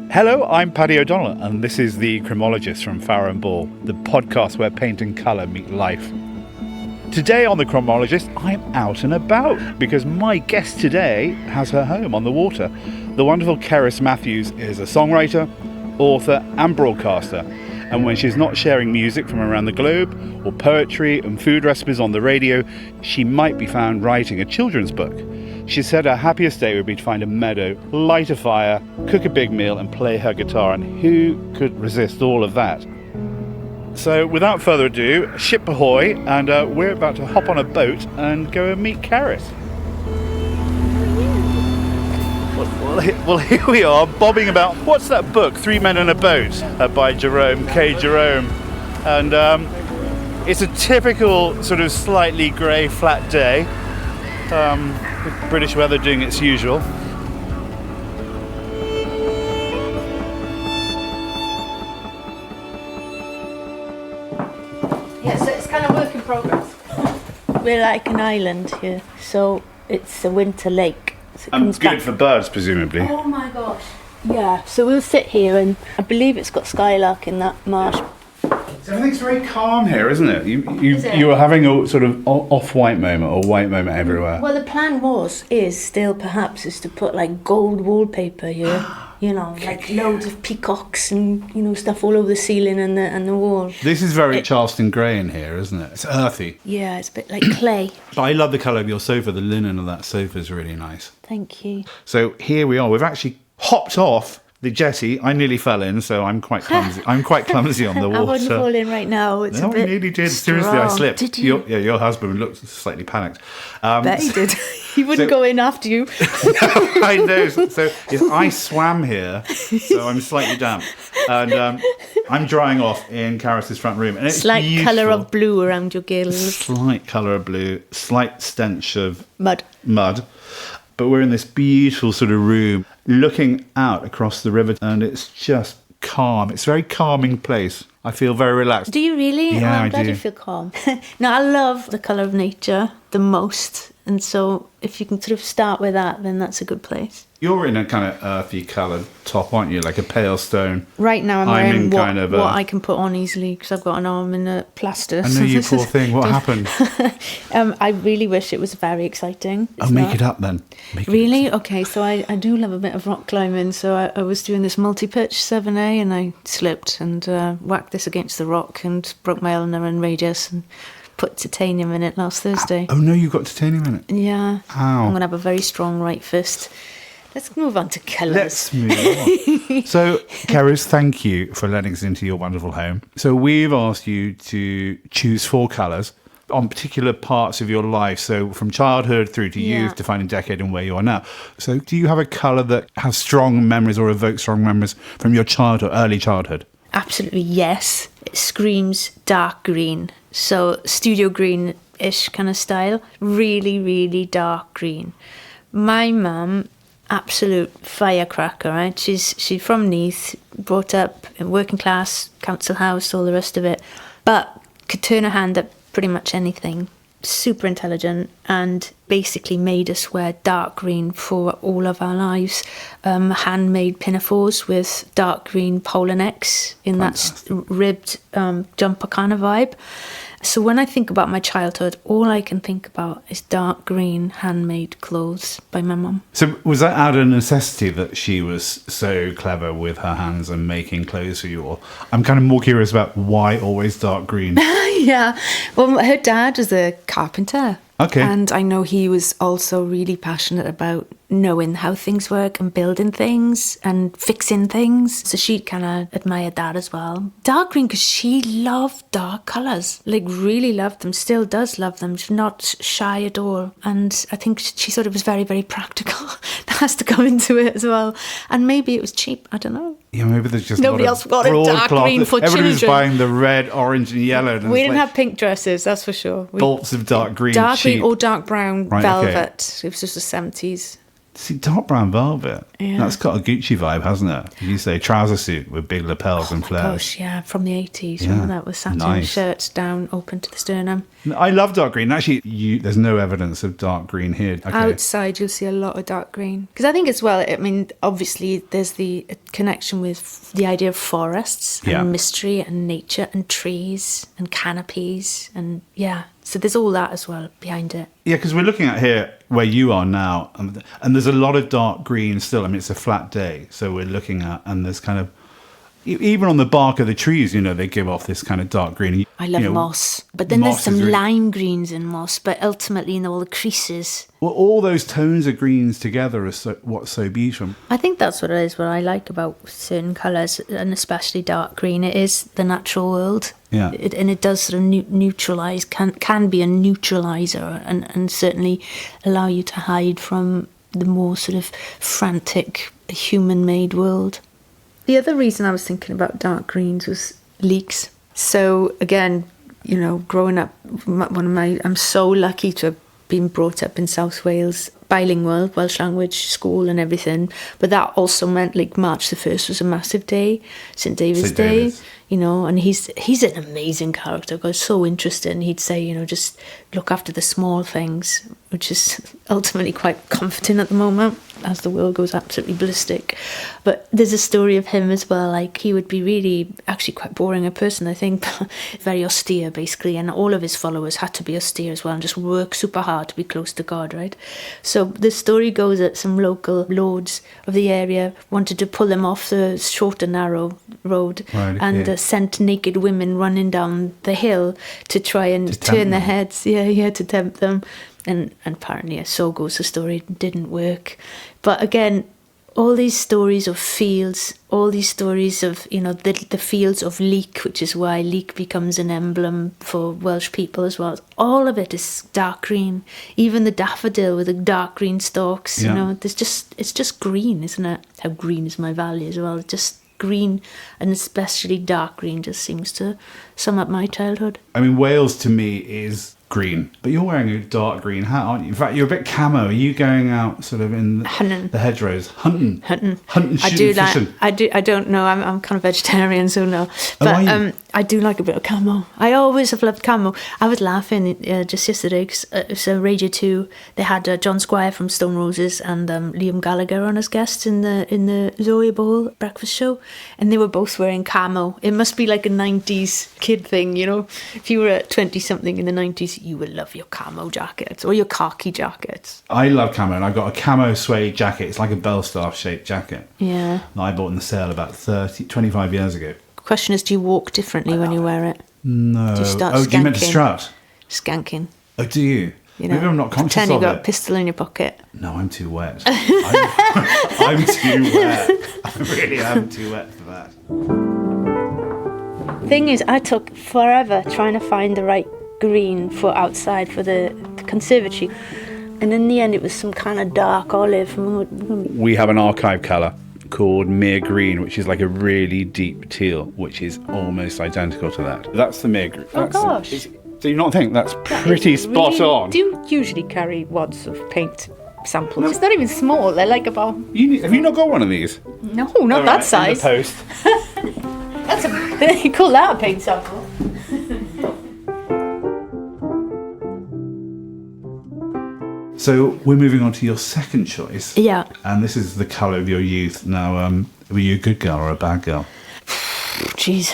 Hello, I'm Paddy O'Donnell, and this is the Chromologist from Farrow and Ball, the podcast where paint and colour meet life. Today on the Chromologist, I'm out and about because my guest today has her home on the water. The wonderful Cerys Matthews is a songwriter, author, and broadcaster. And when she's not sharing music from around the globe, or poetry and food recipes on the radio, she might be found writing a children's book. She said her happiest day would be to find a meadow, light a fire, cook a big meal and play her guitar, and who could resist all of that? So without further ado, ship ahoy, and we're about to hop on a boat and go and meet Cerys. Well, here we are, bobbing about. What's that book, Three Men in a Boat, by Jerome, K. Jerome. And it's a typical sort of slightly grey, flat day. With British weather doing its usual. Yeah, so it's kind of work in progress. We're like an island here, so it's a winter lake. So And good for birds, presumably. Oh my gosh. Yeah, so we'll sit here, and I believe it's got skylark in that marsh. So everything's very calm here, isn't it? Is it? You were having a sort of off-white moment, or white moment everywhere. Well, the plan is still perhaps to put like gold wallpaper here. You know, like loads of peacocks and, you know, stuff all over the ceiling and the wall. This is very Charleston grey in here, isn't it? It's earthy. Yeah, it's a bit like clay. But I love the colour of your sofa. The linen of that sofa is really nice. Thank you. So here we are. We've actually hopped off the jetty. I nearly fell in, so I'm quite clumsy. I'm quite clumsy on the water. I wouldn't fall in right now. It's No, a bit I nearly did. strong. Seriously, I slipped. Did you? Your husband looked slightly panicked. Bet he did. He wouldn't go in after you. I know. So I swam here, so I'm slightly damp. And I'm drying off in Cerys's front room. And it's Slight beautiful. colour of blue around your gills. Slight colour of blue, slight stench of Mud. But we're in this beautiful sort of room looking out across the river, and it's just calm. It's a very calming place. I feel very relaxed. Do you really? Yeah, I'm I glad do. you feel calm. No, I love the colour of nature the most. And so if you can sort of start with that, then that's a good place. You're in a kind of earthy coloured top, aren't you? Like a pale stone. Right now I'm in wearing kind of what I can put on easily because I've got an arm in a plaster. I know, you poor thing. What happened? I really wish it was very exciting. I'll make it up then. Really? Okay, so I do love a bit of rock climbing. So I was doing this multi-pitch 7A and I slipped and whacked this against the rock and broke my ulnar and radius and put titanium in it last Thursday. Oh no, you got titanium in it? Yeah. Ow. I'm going to have a very strong right fist. Let's move on to colours. Let's move on. So, Cerys, thank you for letting us into your wonderful home. So we've asked you to choose 4 colours on particular parts of your life. So from childhood through to youth, defining decade and where you are now. So do you have a colour that has strong memories or evokes strong memories from your childhood, early childhood? Absolutely, yes. It screams dark green. So studio green-ish kind of style. Really, really dark green. My mum, absolute firecracker, right? She's from Neath, brought up in working class, council house, all the rest of it. But could turn her hand at pretty much anything. Super intelligent and basically made us wear dark green for all of our lives. Handmade pinafores with dark green polar necks in Fantastic. That ribbed jumper kind of vibe. So when I think about my childhood, all I can think about is dark green handmade clothes by my mum. So was that out of necessity that she was so clever with her hands and making clothes for you? Or I'm kind of more curious about why always dark green. Yeah, well, her dad was a carpenter. Okay. And I know he was also really passionate about knowing how things work and building things and fixing things. So she kind of admired that as well. Dark green, because she loved dark colours, like really loved them, still does love them. She's not shy at all. And I think she thought it was very, very practical. That has to come into it as well. And maybe it was cheap, I don't know. Yeah, maybe there's just Nobody else got a dark green for Everybody's children. buying the red, orange and yellow. And We it's didn't like have pink dresses, that's for sure. bolts of dark green Dark cheap. green or dark brown Right, velvet. okay. It was just the 70s. See, dark brown velvet. Yeah. That's got a Gucci vibe, hasn't it? You say trouser suit with big lapels and flares. Gosh, yeah, from the 80s. Yeah. Remember that with satin Nice. shirts down, open to the sternum. I love dark green. Actually, there's no evidence of dark green here. Okay. Outside, you'll see a lot of dark green. Because I think as well, I mean, obviously, there's the connection with the idea of forests and Yeah. mystery and nature and trees and canopies. And yeah, so there's all that as well behind it. Yeah, because we're looking at here where you are now, and there's a lot of dark green still. I mean, it's a flat day, so we're looking at, and there's kind of, even on the bark of the trees, they give off this kind of dark green. I love moss. But then moss there's some is really- lime greens in moss, but ultimately, all the creases. Well, all those tones of greens together are what's so beautiful. I think that's what it is, what I like about certain colours, and especially dark green. It is the natural world. Yeah. And it does sort of neutralise, can be a neutraliser, and certainly allow you to hide from the more sort of frantic human-made world. The other reason I was thinking about dark greens was leeks. So again, growing up, I'm so lucky to have been brought up in South Wales, bilingual, Welsh language school and everything. But that also meant like March the 1st was a massive day, St. David's Day, and he's an amazing character. Got so interesting. He'd say, just look after the small things, which is ultimately quite comforting at the moment as the world goes absolutely ballistic. But there's a story of him as well. Like, he would be really actually quite boring a person, I think, very austere basically, and all of his followers had to be austere as well and just work super hard to be close to God, right? So the story goes that some local lords of the area wanted to pull him off the short and narrow road, Right, okay. and sent naked women running down the hill to try and To tempt turn their them. heads, to tempt them. And apparently, so goes the story, it didn't work. But again, all these stories of fields, all these stories of, the fields of leek, which is why leek becomes an emblem for Welsh people as well. All of it is dark green. Even the daffodil with the dark green stalks, Yeah. it's just green, isn't it? How green is my valley as well. It's just green, and especially dark green just seems to sum up my childhood. I mean, Wales to me is green, but you're wearing a dark green hat, aren't you? In fact, you're a bit camo. Are you going out sort of in Hunting. the hedgerows, hunting, shooting, fishing? I don't know. I'm kind of vegetarian, so no. Oh, are you? But I do like a bit of camo. I always have loved camo. I was laughing just yesterday because it was Radio 2. They had John Squire from Stone Roses and Liam Gallagher on as guests in the Zoe Ball breakfast show, and they were both wearing camo. It must be like a 90s kid thing, If you were at 20 something in the 90s, you would love your camo jackets or your khaki jackets. I love camo, and I got a camo suede jacket. It's like a bell-staff shaped jacket Yeah. that I bought in the sale about 25 years ago. Question is, do you walk differently when you wear it? No. Do you start Oh, do you meant to skanking? strut? Skanking. Oh, do you? Maybe I'm not conscious Pretend you of got a it. pistol in your pocket. No, I'm too wet. I'm too wet. I really am too wet for that. Thing is, I took forever trying to find the right green for outside for the conservatory, and in the end it was some kind of dark olive. We have an archive colour called Mere Green, which is like a really deep teal, which is almost identical to that. That's the Mere Green. Oh, gosh. Do you not think that's pretty spot on? Do you usually carry wads of paint samples? It's not even small. They're like about Have you not got one of these? no, not that size. In the post. You call that a paint sample? So we're moving on to your second choice. Yeah. And this is the colour of your youth. Now, were you a good girl or a bad girl? Jeez.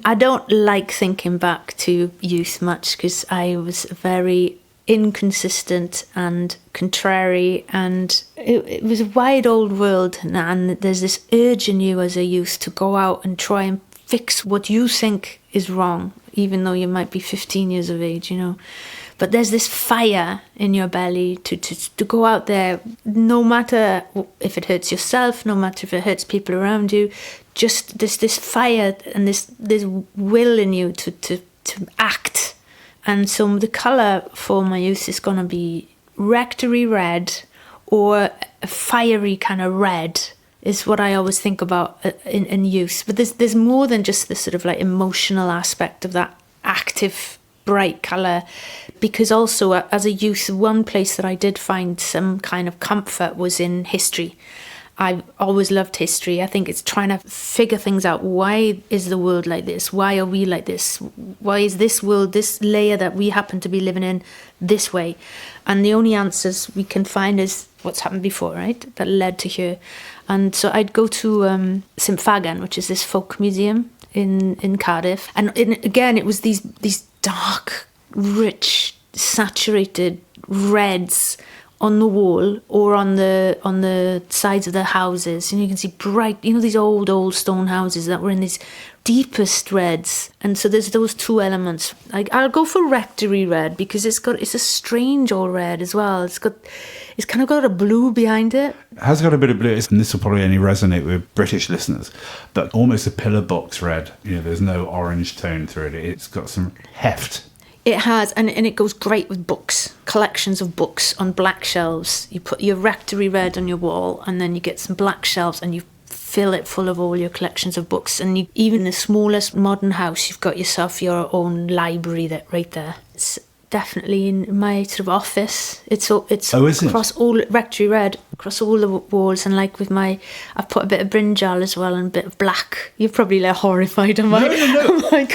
I don't like thinking back to youth much because I was very inconsistent and contrary, and it was a wide old world, and there's this urge in you as a youth to go out and try and fix what you think is wrong, even though you might be 15 years of age, But there's this fire in your belly to go out there, no matter if it hurts yourself, no matter if it hurts people around you. Just this fire and this will in you to act. And so the colour for my youth is going to be rectory red, or a fiery kind of red is what I always think about in youth. But there's more than just the sort of like emotional aspect of that active bright colour. Because also, as a youth, one place that I did find some kind of comfort was in history. I've always loved history. I think it's trying to figure things out. Why is the world like this? Why are we like this? Why is this world, this layer that we happen to be living in, this way? And the only answers we can find is what's happened before, right? That led to here. And so I'd go to St Fagan, which is this folk museum in Cardiff. And again, it was these dark, rich, saturated reds on the wall or on the sides of the houses, and you can see bright, these old stone houses that were in these deepest reds. And so there's those two elements. I'll go for rectory red because it's a strange old red as well. It's kind of got a blue behind it. It has got a bit of blue, and this will probably only resonate with British listeners, but almost a pillar box red. There's no orange tone through it. It's got some heft. It has, and it goes great with books, collections of books on black shelves. You put your rectory red on your wall, and then you get some black shelves, and you fill it full of all your collections of books. And even the smallest modern house, you've got yourself your own library right there. It's definitely in my sort of office. It's across all rectory red, across all the walls, and with I've put a bit of brinjal as well and a bit of black. You're probably horrified of my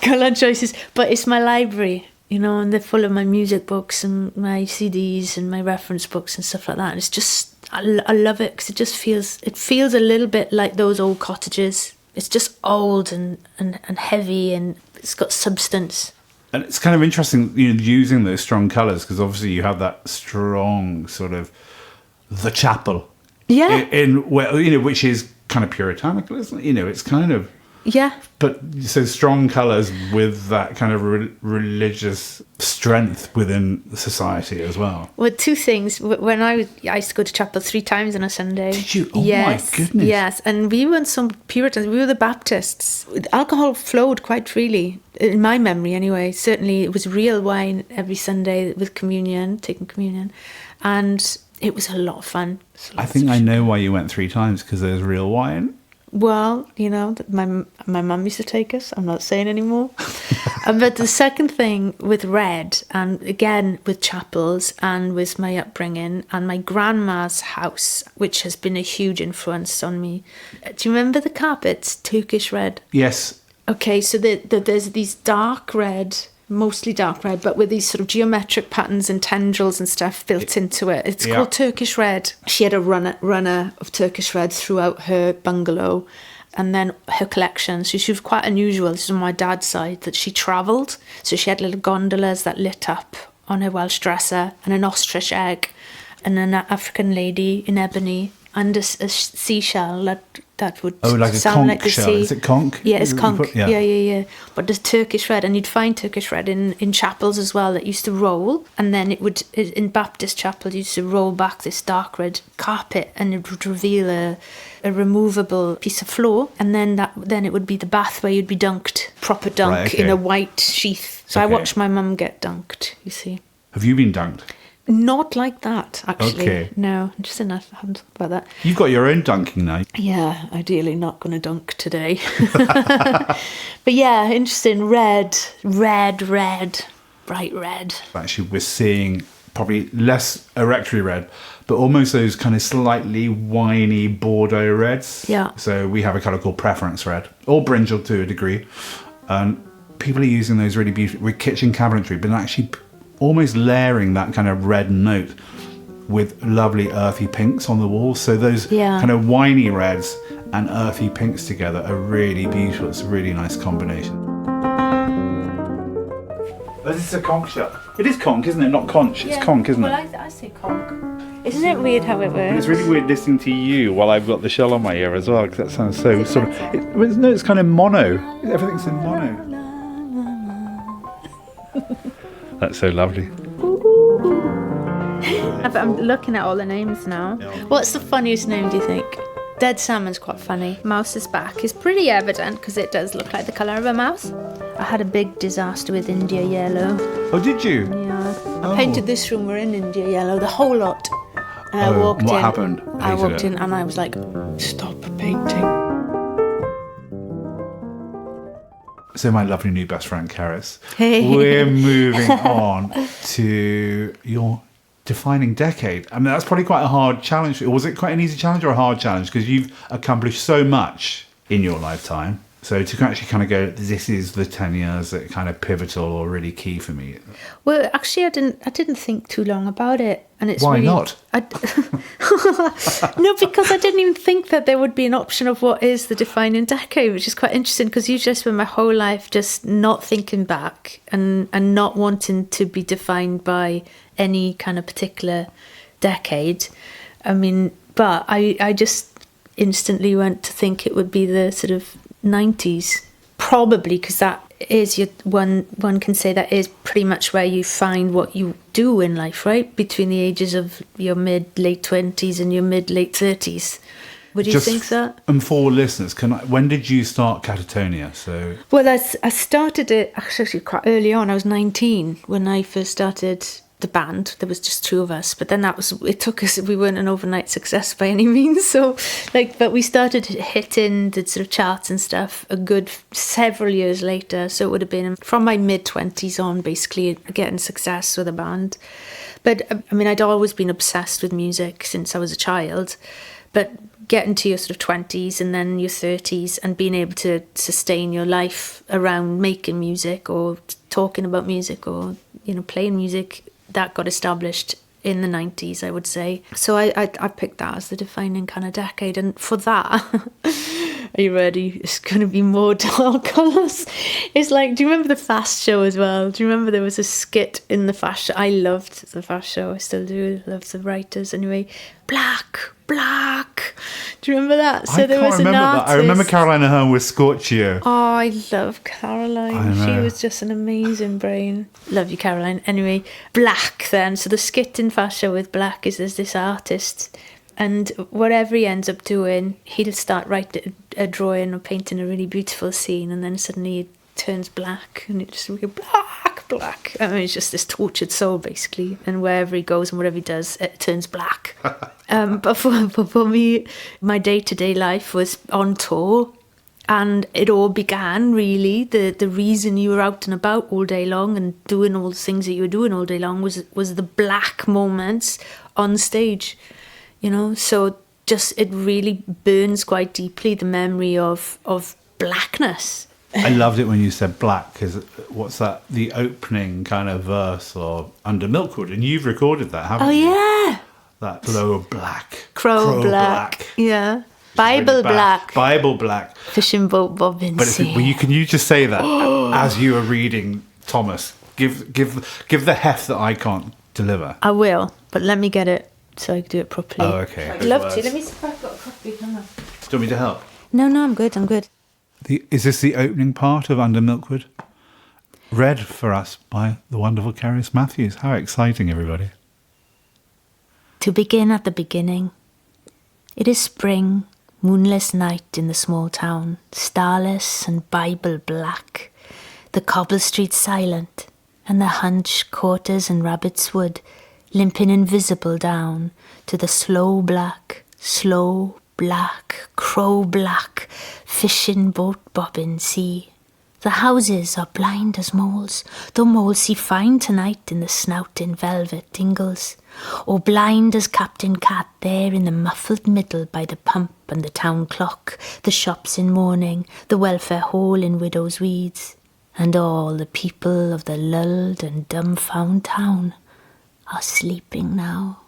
colour choices, but it's my library, and they're full of my music books and my CDs and my reference books and stuff like that. And it's just I love it because it feels a little bit like those old cottages. It's just old and heavy, and it's got substance. And it's kind of interesting, using those strong colours, because obviously you have that strong sort of the chapel, which is kind of puritanical, isn't it? It's kind of But so strong colours with that kind of religious strength within society as well. Well, two things. When I used to go to chapel 3 times on a Sunday. Did you? Oh yes, my goodness! Yes, and we weren't some Puritans. We were the Baptists. Alcohol flowed quite freely. In my memory, anyway. Certainly, it was real wine every Sunday with taking communion, and it was a lot of fun. I think I know why you went 3 times, because there's real wine. Well, my mum used to take us. I'm not saying anymore. But the second thing with red, and again with chapels and with my upbringing and my grandma's house, which has been a huge influence on me. Do you remember the carpets, Turkish red? Yes. Okay, so there's these dark red, mostly dark red, but with these sort of geometric patterns and tendrils and stuff built into it. It's called Turkish red. She had a runner of Turkish red throughout her bungalow, and then her collection. So she was quite unusual. This is on my dad's side, that she travelled. So she had little gondolas that lit up on her Welsh dresser, and an ostrich egg, and an African lady in ebony, and a seashell that would like sound a conch like the shell. sea. Is it conch? Yeah, it's conch. Yeah. Yeah. But there's Turkish red, and you'd find Turkish red in chapels as well that used to roll, and then it would, in Baptist chapels, used to roll back this dark red carpet, and it would reveal a removable piece of floor, and then it would be the bath where you'd be dunked, proper dunk, in a white sheath. So I watched my mum get dunked, you see. Have you been dunked? Not like that, actually. Okay. No, just enough. I haven't thought about that. You've got your own dunking now. Yeah, ideally not going to dunk today. But yeah, interesting. Red, bright red. Actually, we're seeing probably less a rectory red, but almost those kind of slightly winey Bordeaux reds. Yeah. So we have a colour called preference red, or brinjal to a degree. And people are using those really beautiful with kitchen cabinetry, but actually almost layering that kind of red note with lovely earthy pinks on the walls. So those kind of winey reds and earthy pinks together are really beautiful. It's a really nice combination. Oh, this is a conch shell. It is conch, isn't it? Not conch. It's conch, isn't it? Well, I say conch. Isn't it weird how it works? It's really weird listening to you while I've got the shell on my ear as well, because that sounds so sort of... it's kind of mono. Everything's in mono. That's so lovely. I'm looking at all the names now. What's the funniest name, do you think? Dead salmon's quite funny. Mouse's back is pretty evident because it does look like the colour of a mouse. I had a big disaster with India yellow. Oh, did you? Yeah. I painted this room, we're in India yellow, the whole lot. And I walked in. What happened? I walked in and I was like, stop painting. So my lovely new best friend, Cerys, Hey. we're moving on to your defining decade. I mean, that's probably quite a hard challenge. Was it quite an easy challenge or a hard challenge? Because you've accomplished so much in your lifetime. So to actually kind of go, this is the 10 years that are kind of pivotal or really key for me. Well, actually, I didn't think too long about it, and it's Why really, not? No, because I didn't even think that there would be an option of what is the defining decade, which is quite interesting. Because usually I spent my whole life just not thinking back and not wanting to be defined by any kind of particular decade. I mean, but I just instantly went to think it would be the sort of 90s, probably because that is one can say that is pretty much where you find what you do in life, right? Between the ages of your late 20s and your late 30s. Would you think that? And for listeners, when did you start Catatonia? So, well, I started it actually quite early on. I was 19 when I first started the band. There was just two of us, but then it took us, we weren't an overnight success by any means, so but we started hitting the sort of charts and stuff a good several years later, so it would have been from my mid-20s on, basically getting success with a band. But I mean, I'd always been obsessed with music since I was a child, but getting to your sort of 20s and then your 30s and being able to sustain your life around making music or talking about music or playing music, that got established in the 90s, I would say. So I picked that as the defining kind of decade. And for that, are you ready? It's going to be more dark colours. It's like, do you remember the Fast Show as well? Do you remember there was a skit in the Fast Show? I loved the Fast Show. I still do. I love the writers. Anyway, black. Do you remember that? So there was an artist. I remember Caroline Aherne with Scorchio. Oh, I love Caroline. She was just an amazing brain. Love you, Caroline. Anyway, black then. So the skit in Fast Show with black is there's this artist, and whatever he ends up doing, he'll start writing a drawing or painting a really beautiful scene, and then suddenly it turns black, and it just goes black. I mean, it's just this tortured soul, basically. And wherever he goes and whatever he does, it turns black. But for me, my day-to-day life was on tour. And it all began, really, the reason you were out and about all day long and doing all the things that you were doing all day long was the black moments on stage, So just, it really burns quite deeply, the memory of blackness. I loved it when you said black, because what's that? The opening kind of verse or Under Milkwood, and you've recorded that, haven't you? Oh, yeah. That low black. Crow black. Yeah. Bible black. Bible black. Fishing boat bobbing. But can you just say that as you are reading Thomas? Give the heft that I can't deliver. I will, but let me get it so I can do it properly. Oh, okay. I'd love to. Let me see if I've got a copy. Do you want me to help? No, I'm good. Is this the opening part of Under Milkwood? Read for us by the wonderful Cerys Matthews. How exciting, everybody. To begin at the beginning. It is spring, moonless night in the small town, starless and Bible black, the cobble streets silent, and the hunched quarters and rabbit's wood limping invisible down to the slow black, crow black, fishing boat bobbing sea. The houses are blind as moles, though moles see fine tonight in the snouting velvet dingles, or blind as Captain Cat there in the muffled middle by the pump and the town clock, the shops in mourning, the welfare hall in widow's weeds, and all the people of the lulled and dumbfound town are sleeping now.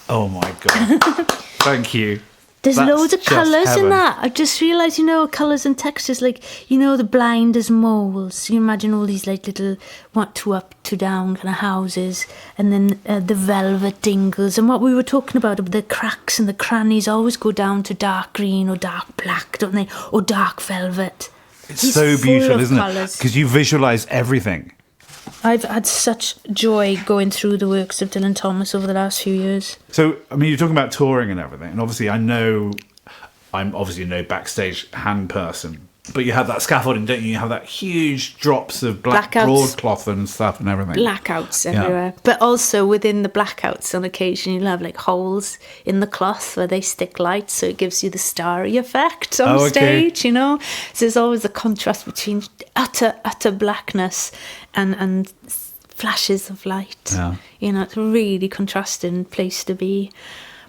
Oh my God. Thank you. There's That's loads of just colours heaven. in that. I just realised, colours and textures, like, the blind as moles. You imagine all these, like, little two up, two down kind of houses, and then the velvet dingles. And what we were talking about, the cracks and the crannies always go down to dark green or dark black, don't they? Or dark velvet. It's so beautiful, isn't it? Because you visualise everything. I've had such joy going through the works of Dylan Thomas over the last few years. So, I mean, you're talking about touring and everything, and obviously I'm obviously no backstage hand person, But you have that scaffolding, don't you? You have that huge drops of black Blackouts. broadcloth and stuff and everything. Blackouts everywhere. But also within the blackouts, on occasion, you'll have like holes in the cloth where they stick lights, so it gives you the starry effect on stage, you know? So there's always a contrast between utter blackness and flashes of light. Yeah. You know, it's a really contrasting place to be.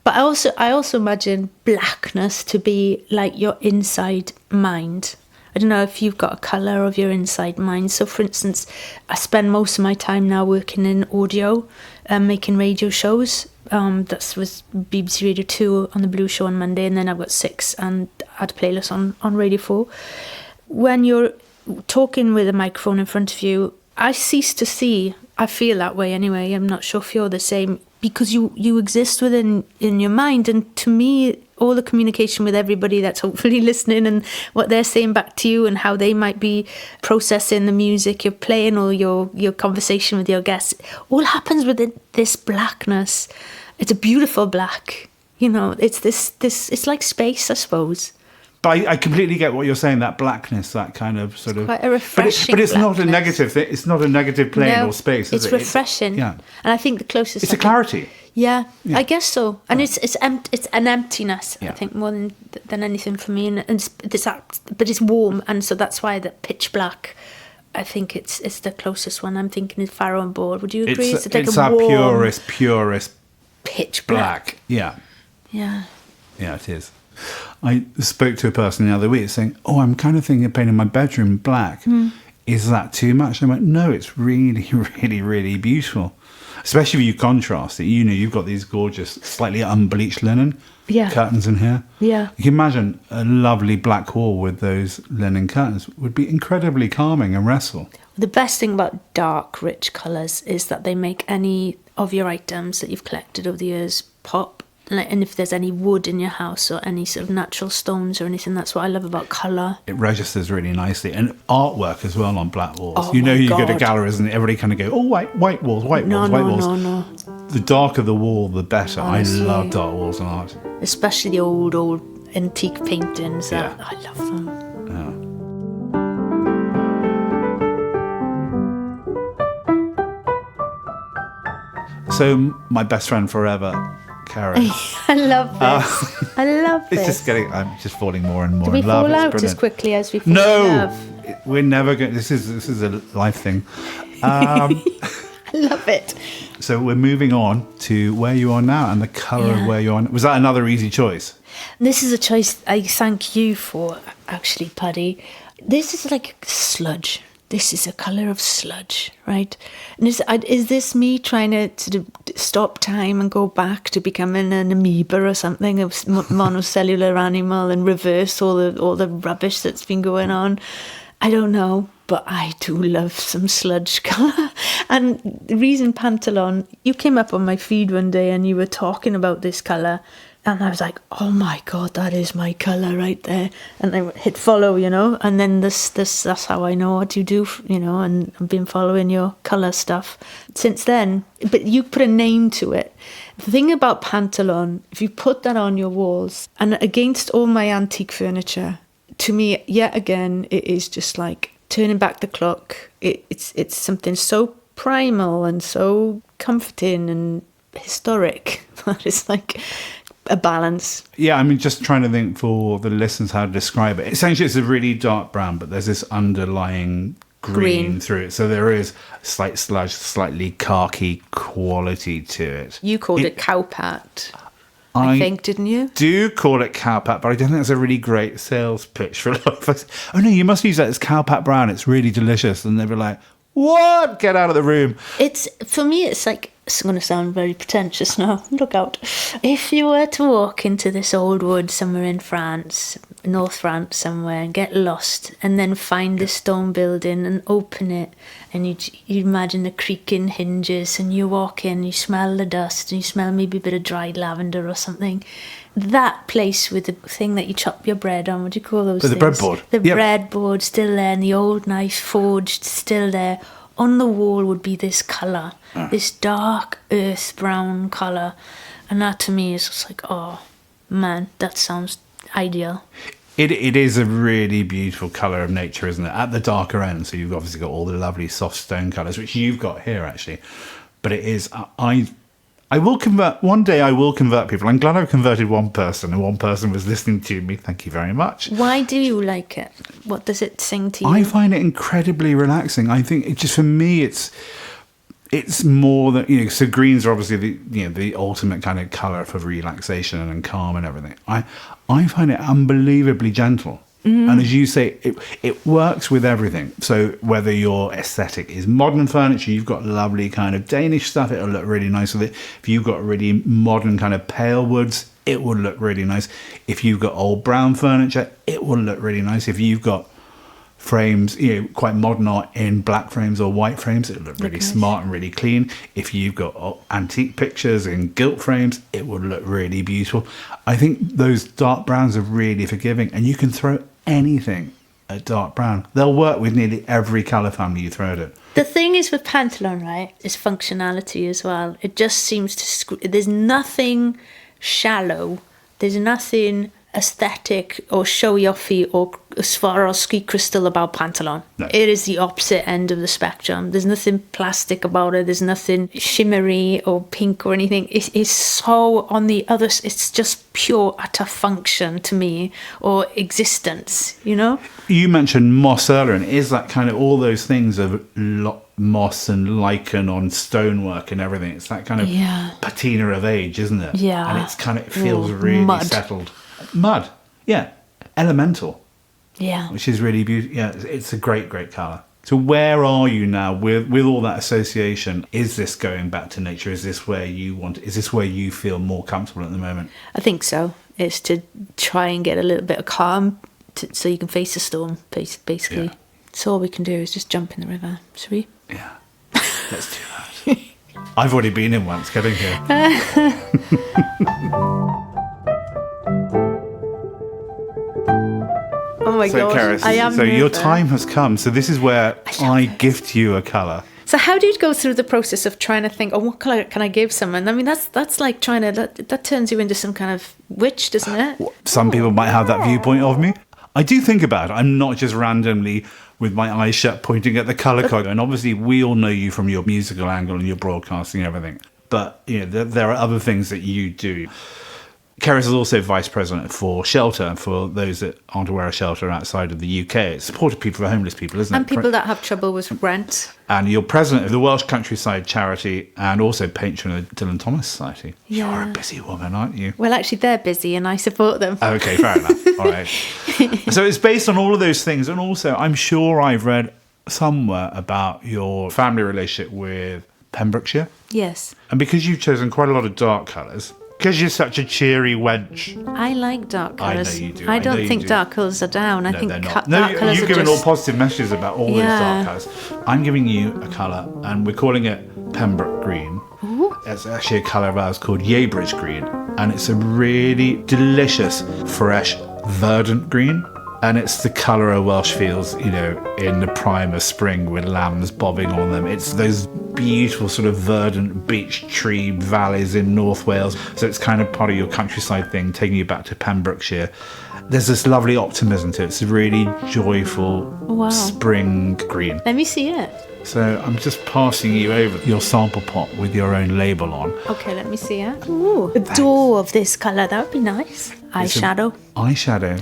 But I also imagine blackness to be like your inside mind. I don't know if you've got a colour of your inside mind. So, for instance, I spend most of my time now working in audio, making radio shows. That was BBC Radio 2 on the Blue Show on Monday, and then I've got 6 and I had a playlist on Radio 4. When you're talking with a microphone in front of you, I cease to see. I feel that way anyway. I'm not sure if you're the same, because you exist in your mind. And to me, all the communication with everybody that's hopefully listening and what they're saying back to you and how they might be processing the music you're playing or your conversation with your guests, all happens within this blackness. It's a beautiful black. You know, it's this it's like space, I suppose. But I completely get what you're saying, that blackness, that kind of sort of... Quite a refreshing But it's not a blackness. negative thing. It's not a negative plane or space, is it's it? refreshing. Yeah. And I think the closest... It's a clarity. Yeah, Yeah. I guess so. And it's an emptiness, Yeah. I think, more than anything for me. And but it's warm, and so that's why the pitch black... I think it's the closest one. I'm thinking is Farrow and Board. Would you agree? It's like our warm purest pitch black. Yeah. Yeah. Yeah, it is. I spoke to a person the other week saying, I'm kind of thinking of painting my bedroom black. Is that too much? I went, no, it's really, really, really beautiful. Especially if you contrast it. You know, you've got these gorgeous, slightly unbleached linen curtains in here. Yeah. You can imagine a lovely black wall with those linen curtains would be incredibly calming and restful. The best thing about dark, rich colours is that they make any of your items that you've collected over the years pop. And if there's any wood in your house or any sort of natural stones or anything, that's what I love about colour. It registers really nicely. And artwork as well on black walls. Oh you know, my you go to God. galleries and everybody kind of go, white walls, white walls. No. The darker the wall, the better. Honestly. I love dark walls in art. Especially the old antique paintings. Yeah. I love them. So, my best friend forever, Karen. I love this. I love this. I'm just falling more and more Do we in love. fall It's out brilliant. as quickly as we fall in No, love? we're never going. This is a life thing. I love it. So we're moving on to where you are now and the colour of Yeah. where you are. Was that another easy choice? This is a choice I thank you for, actually, Paddy. This is like sludge. This is a colour of sludge, right? And is this me trying to sort of stop time and go back to becoming an amoeba or something, a monocellular animal, and reverse all the rubbish that's been going on? I don't know, but I do love some sludge colour. And the reason Pantalon, you came up on my feed one day and you were talking about this colour. And I was like, oh my God, that is my colour right there. And I hit follow, you know, and then that's how I know what you do, you know, and I've been following your colour stuff since then. But you put a name to it. The thing about Pantalon, if you put that on your walls and against all my antique furniture, to me, yet again, it is just like turning back the clock. It's something so primal and so comforting and historic that it's like a balance. Yeah, I mean, just trying to think for the listeners how to describe it. Essentially, it's a really dark brown, but there's this underlying green through it. So there is slight sludge, slightly khaki quality to it. You called it cowpat, I think, didn't you? Do call it cowpat, but I don't think that's a really great sales pitch for a lot of us. Oh no, you must use that as cowpat brown. It's really delicious. And they'd be like, what? Get out of the room. It's, for me, it's like, it's going to sound very pretentious now. Look out. If you were to walk into this old wood somewhere in France, North France somewhere, and get lost, and then find this stone building and open it, and you imagine the creaking hinges, and you walk in, you smell the dust, and you smell maybe a bit of dried lavender or something. That place with the thing that you chop your bread on, what do you call those things? The breadboard. The Yep. breadboard still there, and the old knife forged still there. On the wall would be this colour, this dark earth brown colour. And that to me is just like, oh, man, that sounds ideal. It is a really beautiful colour of nature, isn't it? At the darker end, so you've obviously got all the lovely soft stone colours, which you've got here, actually. But it is... I will convert... One day I will convert people. I'm glad I've converted one person, and one person was listening to me. Thank you very much. Why do you like it? What does it sing to you? I find it incredibly relaxing. I think it just, for me, it's more than, you know, so greens are obviously the ultimate kind of colour for relaxation and calm and everything. I find it unbelievably gentle. And as you say, it works with everything. So whether your aesthetic is modern furniture, you've got lovely kind of Danish stuff, it'll look really nice with it. If you've got really modern kind of pale woods, it will look really nice. If you've got old brown furniture, it will look really nice. If you've got frames, you know, quite modern art in black frames or white frames, it'll look really smart and really clean. If you've got antique pictures in gilt frames, it will look really beautiful. I think those dark browns are really forgiving, and you can throw anything at dark brown. They'll work with nearly every colour family you throw at it. The thing is with Pantaloon, right, is functionality as well. It just seems to... There's nothing shallow. There's nothing aesthetic or showy-offy or Swarovski crystal about Pantaloon. No. It is the opposite end of the spectrum. There's nothing plastic about it. There's nothing shimmery or pink or anything. It is so on the other... It's just pure utter function to me, or existence, you know? You mentioned moss earlier, and it is that kind of all those things of moss and lichen on stonework and everything. It's that kind of patina of age, isn't it? Yeah. And it's kind of, it feels really mud. settled. Mud, yeah. Elemental. Yeah. Which is really beautiful. Yeah, it's a great, great colour. So where are you now with all that association? Is this going back to nature? Is this where you want? Is this where you feel more comfortable at the moment? I think so. It's to try and get a little bit of calm so you can face the storm, basically. Yeah. So all we can do is just jump in the river. Should we? Yeah. Let's do that. I've already been in once, getting here. Oh my So, gosh, Cerys, I am so your nervous. time has come. So this is where I gift you a colour. So how do you go through the process of trying to think, oh, what colour can I give someone? I mean, that's like trying to, that turns you into some kind of witch, doesn't it? Some people might have that viewpoint of me. I do think about it. I'm not just randomly with my eyes shut pointing at the colour code. And obviously we all know you from your musical angle and your broadcasting and everything. But you know, there are other things that you do. Cerys is also vice president for Shelter, for those that aren't aware of Shelter outside of the UK. It's supported people for homeless people, isn't it? And people that have trouble with rent. And you're president of the Welsh Countryside Charity and also patron of the Dylan Thomas Society. Yeah. You're a busy woman, aren't you? Well, actually, they're busy and I support them. Okay, fair enough. All right. So it's based on all of those things. And also, I'm sure I've read somewhere about your family relationship with Pembrokeshire. Yes. And because you've chosen quite a lot of dark colours, because you're such a cheery wench. I like dark I know colours. you do. I I know don't you think do. dark colours are down. I No, think they're not. dark colours you've are given just... all positive messages about all those Yeah. dark colours. I'm giving you a colour, and we're calling it Pembroke Green. Ooh. It's actually a colour of ours called Yeybridge Green, and it's a really delicious, fresh, verdant green. And it's the colour of Welsh fields, you know, in the prime of spring with lambs bobbing on them. It's those beautiful sort of verdant beech tree valleys in North Wales. So it's kind of part of your countryside thing, taking you back to Pembrokeshire. There's this lovely optimism to it. It's a really joyful spring green. Let me see it. So I'm just passing you over your sample pot with your own label on. Okay, let me see it. Ooh, a door of this colour. That would be nice. Eyeshadow. Eyeshadow.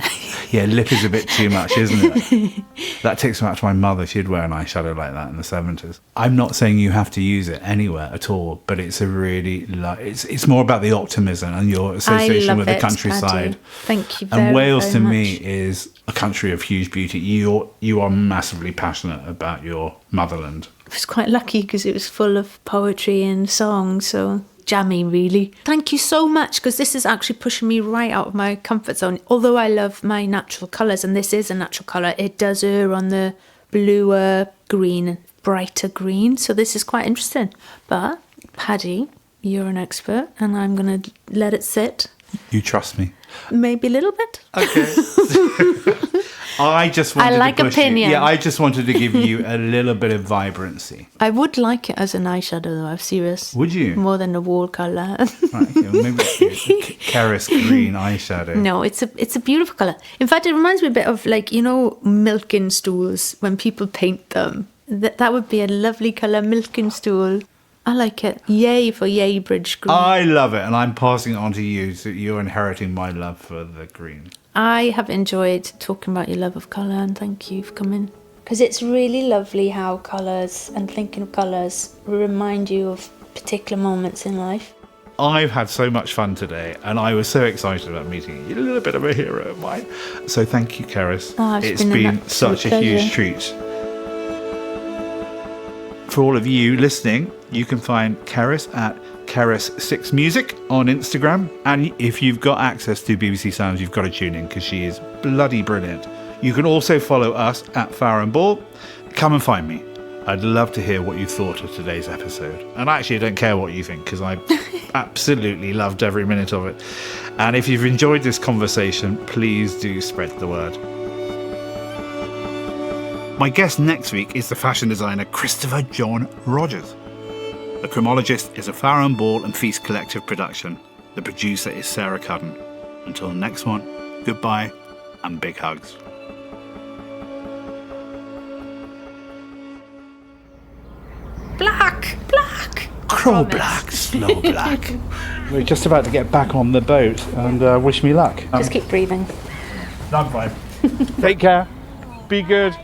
Yeah, lip is a bit too much, isn't it? That takes me back to my mother. She'd wear an eyeshadow like that in the 70s. I'm not saying you have to use it anywhere at all, but it's a really... it's more about the optimism and your association with the countryside. Paddy. Thank you very, And Wales, very to much. me, is a country of huge beauty. You are massively passionate about your motherland. I was quite lucky because it was full of poetry and songs, so jammy, really. Thank you so much, because this is actually pushing me right out of my comfort zone. Although I love my natural colours, and this is a natural colour, it does err on the bluer green, brighter green, so this is quite interesting. But, Paddy, you're an expert, and I'm going to let it sit. You trust me? Maybe a little bit. Okay. I just wanted like to push you. opinions. Yeah, I just wanted to give you a little bit of vibrancy. I would like it as an eyeshadow though, I'm serious. Would you? More than a wall colour. Right, okay, well, maybe it's Cerys green eyeshadow. No, it's a beautiful colour. In fact, it reminds me a bit of like, you know, milking stools when people paint them. That would be a lovely colour, milking stool. I like it. Yay for Yay Bridge green. I love it, and I'm passing it on to you, so you're inheriting my love for the green. I have enjoyed talking about your love of colour, and thank you for coming. Because it's really lovely how colours and thinking of colours remind you of particular moments in life. I've had so much fun today, and I was so excited about meeting you. You're a little bit of a hero of mine. So thank you, Cerys. It's been an such absolute a huge pleasure. treat. For all of you listening, you can find Cerys at Cerys6Music on Instagram. And if you've got access to BBC Sounds, you've got to tune in because she is bloody brilliant. You can also follow us at Farrow & Ball. Come and find me. I'd love to hear what you thought of today's episode. And actually, I don't care what you think because I absolutely loved every minute of it. And if you've enjoyed this conversation, please do spread the word. My guest next week is the fashion designer Christopher John Rogers. The Chromologist is a Farrow & Ball and Feast Collective production. The producer is Sarah Cudden. Until the next one, goodbye and big hugs. Black! Crow black, slow black. We're just about to get back on the boat and wish me luck. Just keep breathing. I'm fine. Take care. Be good.